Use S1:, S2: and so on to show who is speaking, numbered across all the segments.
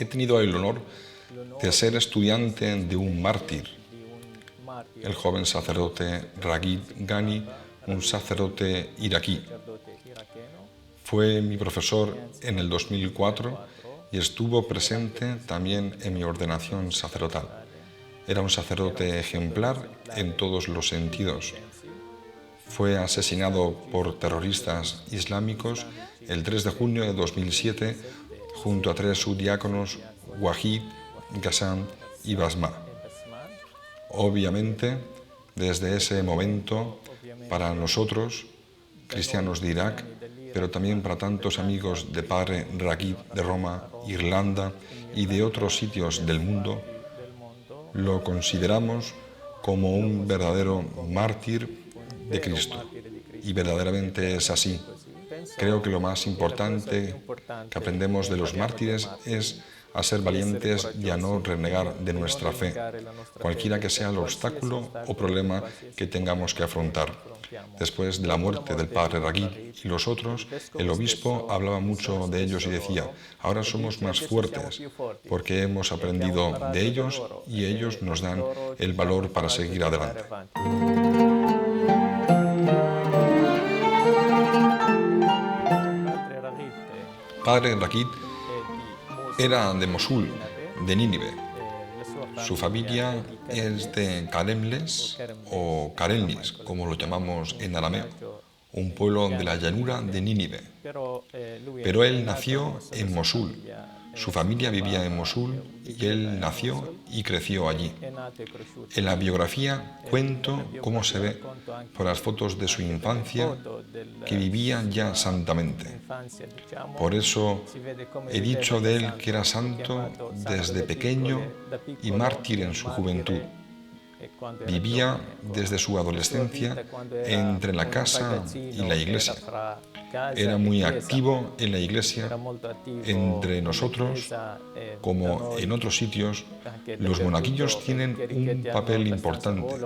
S1: He tenido el honor de ser estudiante de un mártir, el joven sacerdote Raghib Ghani, un sacerdote iraquí. Fue mi profesor en el 2004 y estuvo presente también en mi ordenación sacerdotal. Era un sacerdote ejemplar en todos los sentidos. Fue asesinado por terroristas islámicos el 3 de junio de 2007 junto a 3 subdiáconos, Wahid, Ghassan y Basma. Obviamente, desde ese momento, para nosotros, cristianos de Irak, pero también para tantos amigos de Padre Raghib de Roma, Irlanda y de otros sitios del mundo, lo consideramos como un verdadero mártir de Cristo. Y verdaderamente es así. Creo que lo más importante que aprendemos de los mártires es a ser valientes y a no renegar de nuestra fe, cualquiera que sea el obstáculo o problema que tengamos que afrontar. Después de la muerte del padre Raghib y los otros, el obispo hablaba mucho de ellos y decía: ahora somos más fuertes porque hemos aprendido de ellos y ellos nos dan el valor para seguir adelante. Padre Raghib era de Mosul, de Nínive. Su familia es de Karemles o Karelnis, como lo llamamos en arameo, un pueblo de la llanura de Nínive. Pero él nació en Mosul. Su familia vivía en Mosul y él nació y creció allí. En la biografía cuento cómo se ve por las fotos de su infancia que vivía ya santamente. Por eso he dicho de él que era santo desde pequeño y mártir en su juventud. Vivía desde su adolescencia entre la casa y la iglesia. Era muy activo en la iglesia. Entre nosotros, como en otros sitios, los monaguillos tienen un papel importante,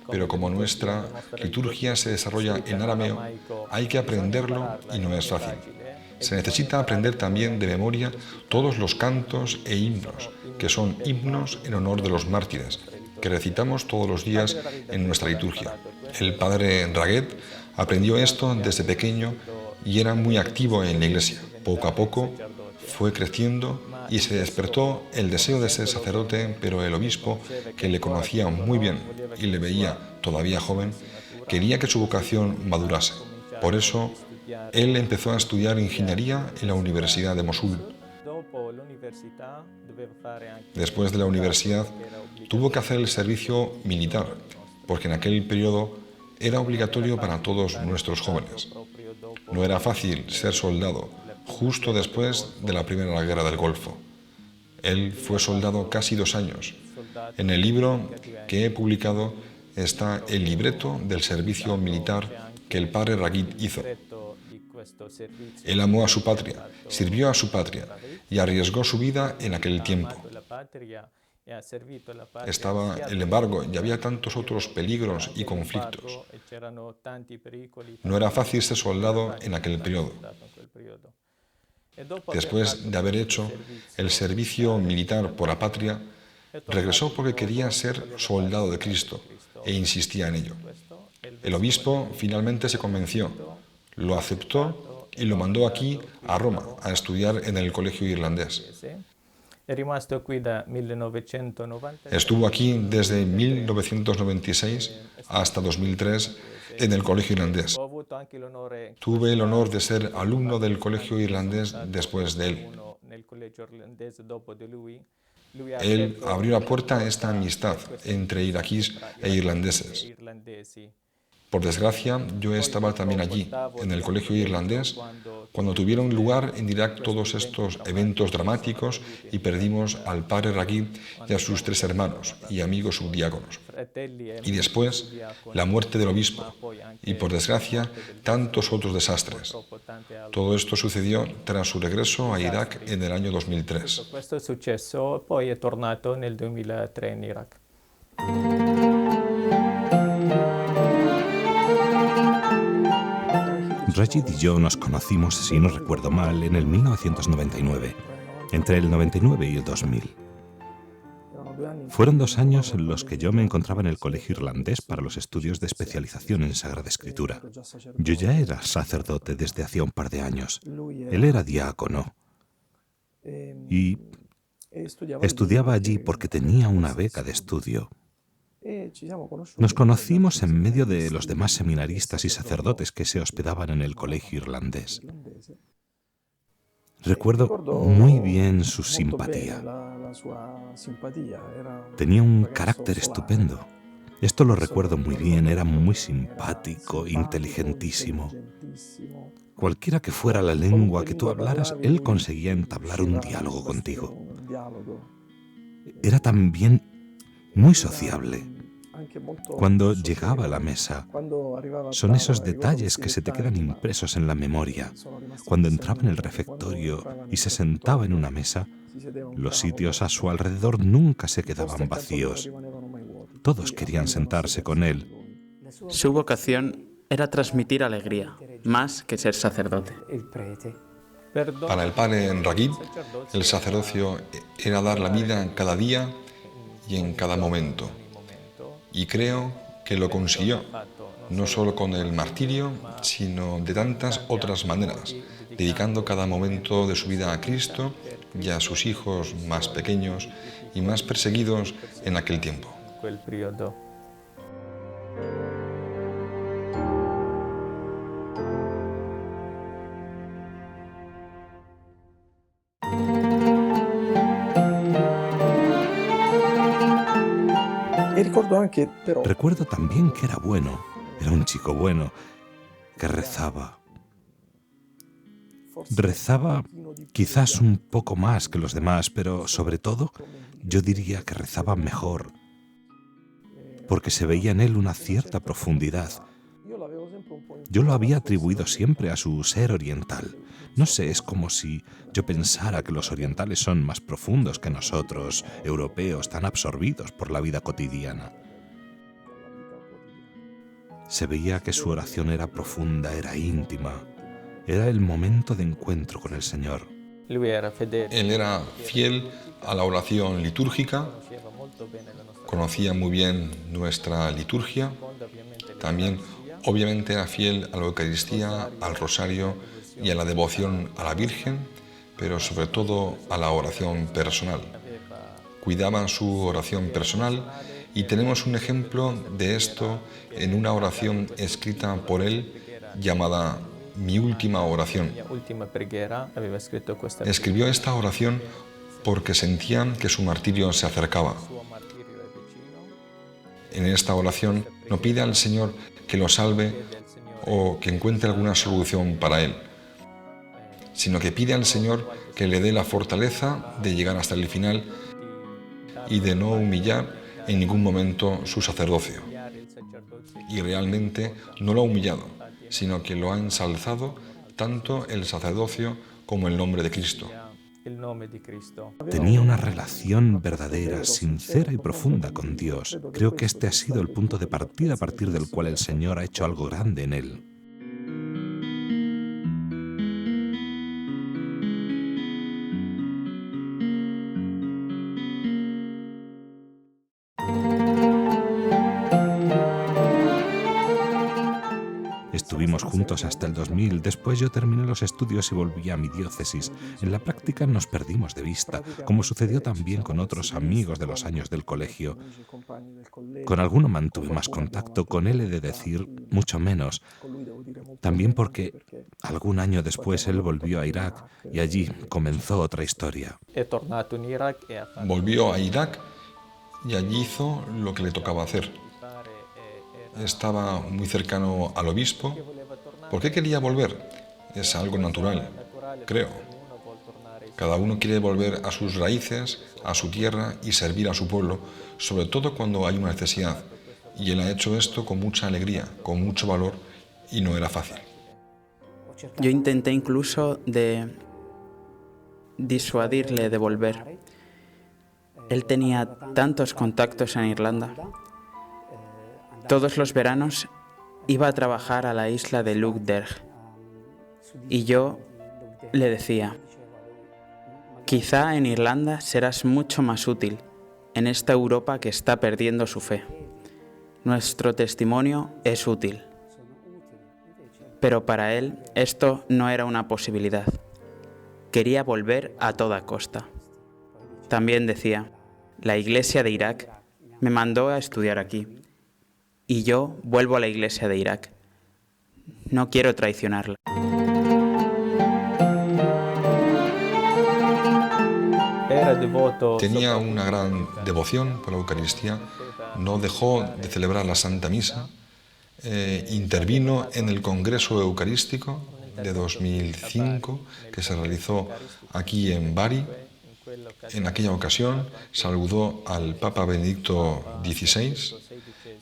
S1: pero como nuestra liturgia se desarrolla en arameo, hay que aprenderlo y no es fácil. Se necesita aprender también de memoria todos los cantos e himnos, que son himnos en honor de los mártires, que recitamos todos los días en nuestra liturgia. El padre Raghib aprendió esto desde pequeño y era muy activo en la iglesia. Poco a poco fue creciendo y se despertó el deseo de ser sacerdote, pero el obispo, que le conocía muy bien y le veía todavía joven, quería que su vocación madurase. Por eso, él empezó a estudiar ingeniería en la Universidad de Mosul. Después de la universidad, tuvo que hacer el servicio militar, porque en aquel periodo era obligatorio para todos nuestros jóvenes. No era fácil ser soldado justo después de la Primera Guerra del Golfo. Él fue soldado casi 2 años. En el libro que he publicado está el libreto del servicio militar que el padre Raghib hizo. Él amó a su patria, sirvió a su patria y arriesgó su vida en aquel tiempo. Estaba el embargo y había tantos otros peligros y conflictos. No era fácil ser soldado en aquel periodo. Después de haber hecho el servicio militar por la patria, regresó porque quería ser soldado de Cristo e insistía en ello. El obispo finalmente se convenció, lo aceptó y lo mandó aquí a Roma a estudiar en el colegio irlandés. Estuvo aquí desde 1996 hasta 2003 en el colegio irlandés. Tuve el honor de ser alumno del colegio irlandés después de él. Él abrió la puerta a esta amistad entre iraquíes e irlandeses. Por desgracia, yo estaba también allí, en el colegio irlandés, cuando tuvieron lugar en Irak todos estos eventos dramáticos y perdimos al padre Raghib y a sus 3 hermanos y amigos subdiáconos. Y después, la muerte del obispo y, por desgracia, tantos otros desastres. Todo esto sucedió tras su regreso a Irak en el año 2003.
S2: Rachid y yo nos conocimos, si no recuerdo mal, en el 1999. entre el 99 y el 2000. Fueron 2 años en los que yo me encontraba en el colegio irlandés para los estudios de especialización en Sagrada Escritura. Yo ya era sacerdote desde hacía un par de años. Él era diácono y estudiaba allí porque tenía una beca de estudio. Nos conocimos en medio de los demás seminaristas y sacerdotes que se hospedaban en el colegio irlandés. Recuerdo muy bien su simpatía. Tenía un carácter estupendo. Esto lo recuerdo muy bien, era muy simpático, inteligentísimo. Cualquiera que fuera la lengua que tú hablaras, él conseguía entablar un diálogo contigo. Era también muy sociable. Cuando llegaba a la mesa, son esos detalles que se te quedan impresos en la memoria. Cuando entraba en el refectorio y se sentaba en una mesa, los sitios a su alrededor nunca se quedaban vacíos. Todos querían sentarse con él.
S3: Su vocación era transmitir alegría, más que ser sacerdote.
S1: Para el padre Raghib, el sacerdocio era dar la vida cada día y en cada momento. Y creo que lo consiguió, no solo con el martirio, sino de tantas otras maneras, dedicando cada momento de su vida a Cristo y a sus hijos más pequeños y más perseguidos en aquel tiempo.
S2: Recuerdo también que era bueno, era un chico bueno, que rezaba. Rezaba quizás un poco más que los demás, pero sobre todo yo diría que rezaba mejor, porque se veía en él una cierta profundidad. Yo lo había atribuido siempre a su ser oriental. No sé, es como si yo pensara que los orientales son más profundos que nosotros, europeos, tan absorbidos por la vida cotidiana. Se veía que su oración era profunda, era íntima. Era el momento de encuentro con el Señor.
S1: Él era fiel a la oración litúrgica, conocía muy bien nuestra liturgia, también obviamente era fiel a la Eucaristía, al Rosario y a la devoción a la Virgen, pero sobre todo a la oración personal. Cuidaba su oración personal y tenemos un ejemplo de esto en una oración escrita por él llamada Mi última oración. Escribió esta oración porque sentían que su martirio se acercaba. En esta oración no pide al Señor que lo salve o que encuentre alguna solución para él, sino que pide al Señor que le dé la fortaleza de llegar hasta el final y de no humillar en ningún momento su sacerdocio. Y realmente no lo ha humillado, sino que lo ha ensalzado tanto el sacerdocio como el nombre de Cristo.
S2: Tenía una relación verdadera, sincera y profunda con Dios. Creo que este ha sido el punto de partida a partir del cual el Señor ha hecho algo grande en él. Estuvimos juntos hasta el 2000, después yo terminé los estudios y volví a mi diócesis. En la práctica nos perdimos de vista, como sucedió también con otros amigos de los años del colegio. Con alguno mantuve más contacto, con él he de decir mucho menos. También porque algún año después él volvió a Irak y allí comenzó otra historia.
S1: Volvió a Irak y allí hizo lo que le tocaba hacer. Estaba muy cercano al obispo. ¿Por qué quería volver? Es algo natural, creo. Cada uno quiere volver a sus raíces, a su tierra y servir a su pueblo, sobre todo cuando hay una necesidad. Y él ha hecho esto con mucha alegría, con mucho valor, y no era fácil.
S3: Yo intenté incluso de disuadirle de volver. Él tenía tantos contactos en Irlanda. Todos los veranos iba a trabajar a la isla de Lough Derg y yo le decía, Quizá en Irlanda serás mucho más útil en esta Europa que está perdiendo su fe. Nuestro testimonio es útil. Pero para él esto no era una posibilidad. Quería volver a toda costa. También decía, la Iglesia de Irak me mandó a estudiar aquí, y yo vuelvo a la Iglesia de Irak. No quiero traicionarla.
S1: Tenía una gran devoción por la Eucaristía, no dejó de celebrar la Santa Misa, intervino en el Congreso Eucarístico de 2005 que se realizó aquí en Bari. En aquella ocasión saludó al Papa Benedicto XVI.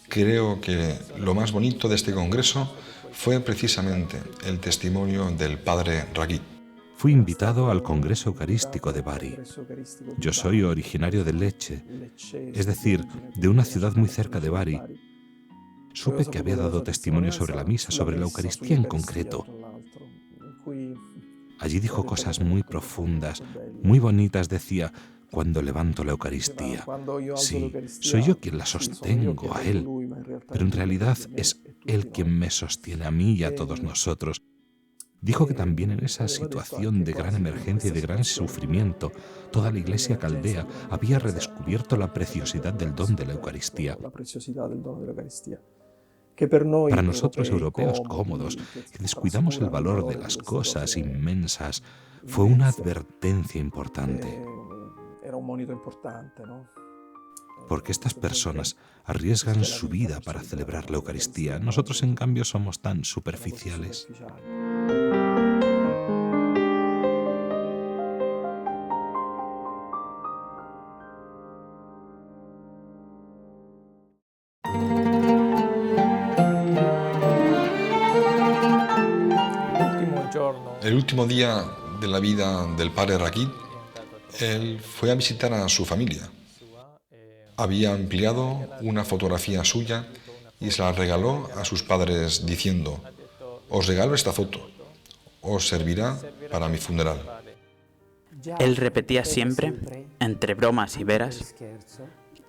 S1: Creo que lo más bonito de este congreso fue precisamente el testimonio del padre Ragid.
S2: Fui invitado al Congreso Eucarístico de Bari. Yo soy originario de Lecce, es decir, de una ciudad muy cerca de Bari. Supe que había dado testimonio sobre la misa, sobre la Eucaristía en concreto. Allí dijo cosas muy profundas, muy bonitas, decía, cuando levanto la Eucaristía. Sí, soy yo quien la sostengo a Él, pero en realidad es Él quien me sostiene a mí y a todos nosotros. Dijo que también en esa situación de gran emergencia y de gran sufrimiento, toda la Iglesia caldea había redescubierto la preciosidad del don de la Eucaristía. Para nosotros europeos cómodos, que descuidamos el valor de las cosas inmensas, fue una advertencia importante. Porque estas personas arriesgan su vida para celebrar la Eucaristía. Nosotros, en cambio, somos tan superficiales.
S1: El último día de la vida del padre Ragid, él fue a visitar a su familia. Había ampliado una fotografía suya y se la regaló a sus padres diciendo: os regalo esta foto, os servirá para mi funeral.
S3: Él repetía siempre, entre bromas y veras,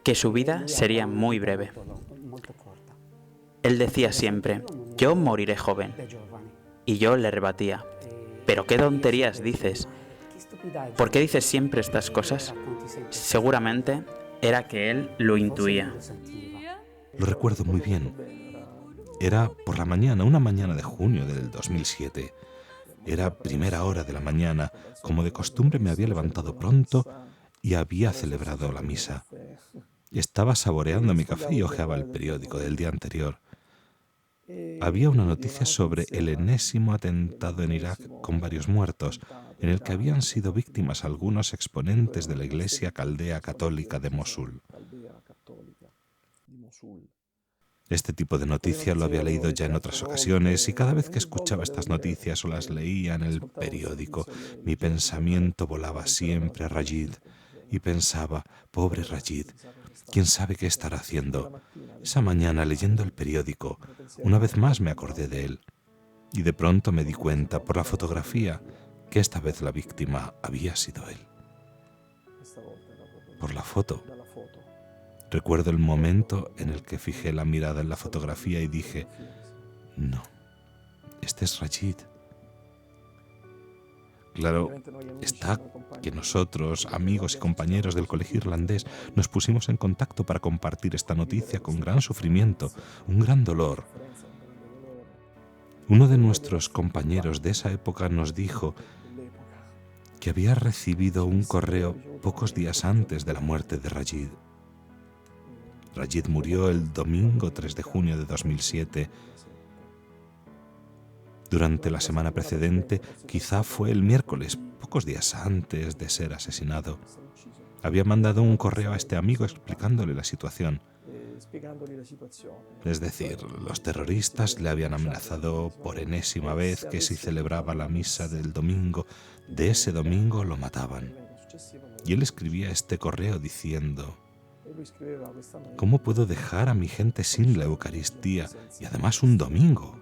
S3: que su vida sería muy breve. Él decía siempre, yo moriré joven. Y yo le rebatía, ¿pero qué tonterías dices? ¿Por qué dices siempre estas cosas? Seguramente era que él lo intuía.
S2: Lo recuerdo muy bien. Era por la mañana, una mañana de junio del 2007. Era primera hora de la mañana. Como de costumbre me había levantado pronto y había celebrado la misa. Estaba saboreando mi café y hojeaba el periódico del día anterior. Había una noticia sobre el enésimo atentado en Irak con varios muertos, en el que habían sido víctimas algunos exponentes de la Iglesia Caldea Católica de Mosul. Este tipo de noticias lo había leído ya en otras ocasiones y cada vez que escuchaba estas noticias o las leía en el periódico, mi pensamiento volaba siempre a Ragid y pensaba, pobre Ragid, ¿quién sabe qué estará haciendo? Esa mañana, leyendo el periódico, una vez más me acordé de él. Y de pronto me di cuenta, por la fotografía, que esta vez la víctima había sido él. Por la foto. Recuerdo el momento en el que fijé la mirada en la fotografía y dije, no, este es Ragid. Claro está que nosotros, amigos y compañeros del colegio irlandés, nos pusimos en contacto para compartir esta noticia con gran sufrimiento, un gran dolor. Uno de nuestros compañeros de esa época nos dijo que había recibido un correo pocos días antes de la muerte de Ragid. Ragid murió el domingo 3 de junio de 2007. Durante la semana precedente, quizá fue el miércoles, pocos días antes de ser asesinado. Había mandado un correo a este amigo explicándole la situación. Es decir, los terroristas le habían amenazado por enésima vez que si celebraba la misa del domingo, de ese domingo lo mataban. Y él escribía este correo diciendo: ¿cómo puedo dejar a mi gente sin la Eucaristía y además un domingo?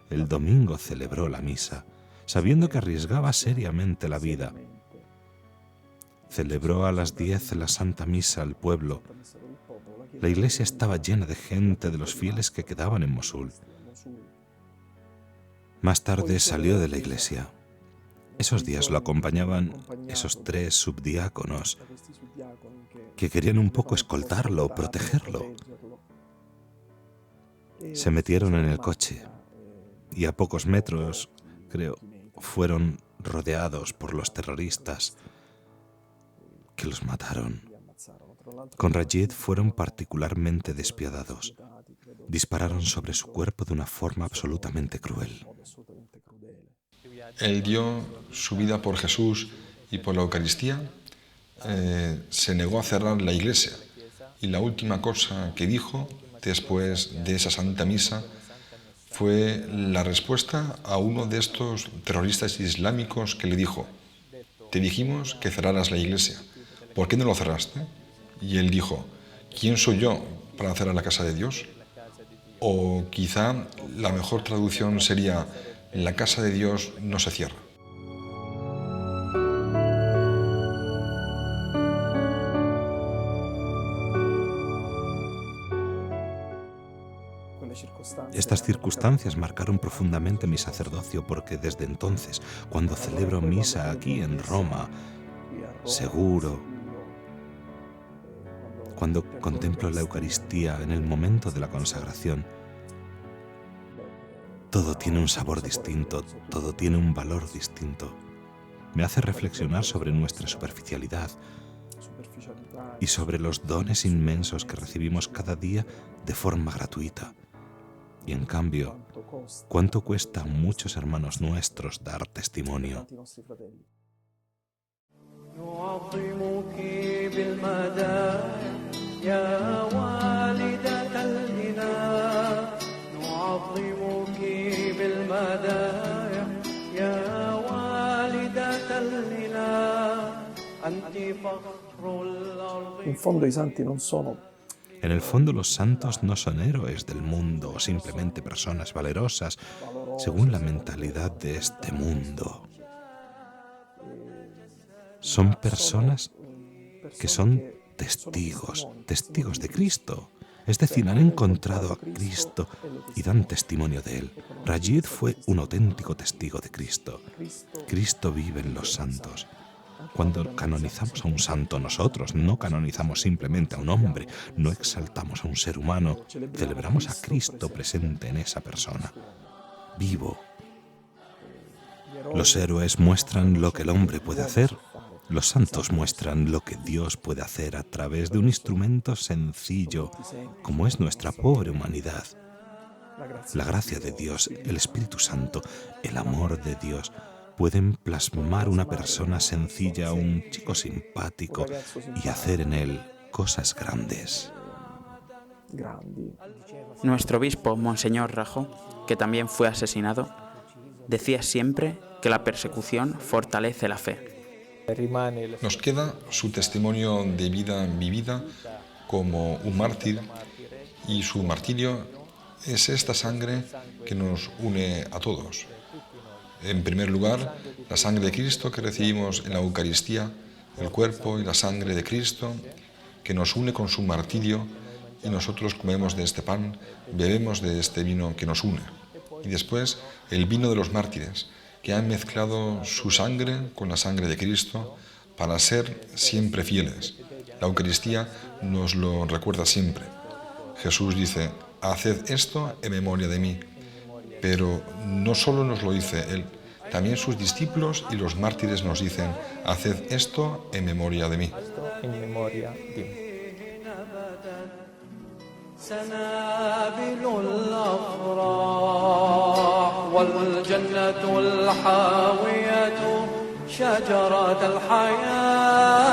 S2: El domingo celebró la misa, sabiendo que arriesgaba seriamente la vida. Celebró a las 10 la Santa Misa al pueblo. La iglesia estaba llena de gente, de los fieles que quedaban en Mosul. Más tarde salió de la iglesia. Esos días lo acompañaban esos 3 subdiáconos que querían un poco escoltarlo, protegerlo. Se metieron en el coche y a pocos metros, creo, fueron rodeados por los terroristas que los mataron. Con Rajid fueron particularmente despiadados. Dispararon sobre su cuerpo de una forma absolutamente cruel.
S1: Él dio su vida por Jesús y por la Eucaristía. Se negó a cerrar la iglesia. Y la última cosa que dijo después de esa Santa Misa fue la respuesta a uno de estos terroristas islámicos que le dijo: te dijimos que cerraras la iglesia, ¿por qué no lo cerraste? Y él dijo: ¿quién soy yo para cerrar la casa de Dios? O quizá la mejor traducción sería: la casa de Dios no se cierra.
S2: Estas circunstancias marcaron profundamente mi sacerdocio porque desde entonces, cuando celebro misa aquí en Roma, seguro, cuando contemplo la Eucaristía en el momento de la consagración, todo tiene un sabor distinto, todo tiene un valor distinto. Me hace reflexionar sobre nuestra superficialidad y sobre los dones inmensos que recibimos cada día de forma gratuita. Y en cambio, ¿cuánto cuesta a muchos hermanos nuestros dar testimonio?
S4: In fondo i santi non sono.
S2: En el fondo, los santos no son héroes del mundo o simplemente personas valerosas según la mentalidad de este mundo. Son personas que son testigos de Cristo. Es decir, han encontrado a Cristo y dan testimonio de Él. Rajid fue un auténtico testigo de Cristo. Cristo vive en los santos. Cuando canonizamos a un santo, nosotros no canonizamos simplemente a un hombre, no exaltamos a un ser humano, celebramos a Cristo presente en esa persona, vivo. Los héroes muestran lo que el hombre puede hacer, los santos muestran lo que Dios puede hacer a través de un instrumento sencillo, como es nuestra pobre humanidad. La gracia de Dios, el Espíritu Santo, el amor de Dios, pueden plasmar una persona sencilla, un chico simpático, y hacer en él cosas grandes.
S3: Nuestro obispo, Monseñor Rajo, que también fue asesinado, decía siempre que la persecución fortalece la fe.
S1: Nos queda su testimonio de vida vivida como un mártir, y su martirio es esta sangre que nos une a todos. En primer lugar, la sangre de Cristo que recibimos en la Eucaristía, el cuerpo y la sangre de Cristo que nos une con su martirio, y nosotros comemos de este pan, bebemos de este vino que nos une. Y después, el vino de los mártires, que han mezclado su sangre con la sangre de Cristo para ser siempre fieles. La Eucaristía nos lo recuerda siempre. Jesús dice: haced esto en memoria de mí. Pero no solo nos lo dice Él, también sus discípulos y los mártires nos dicen: haced esto en memoria de mí.
S5: شجرة الحياة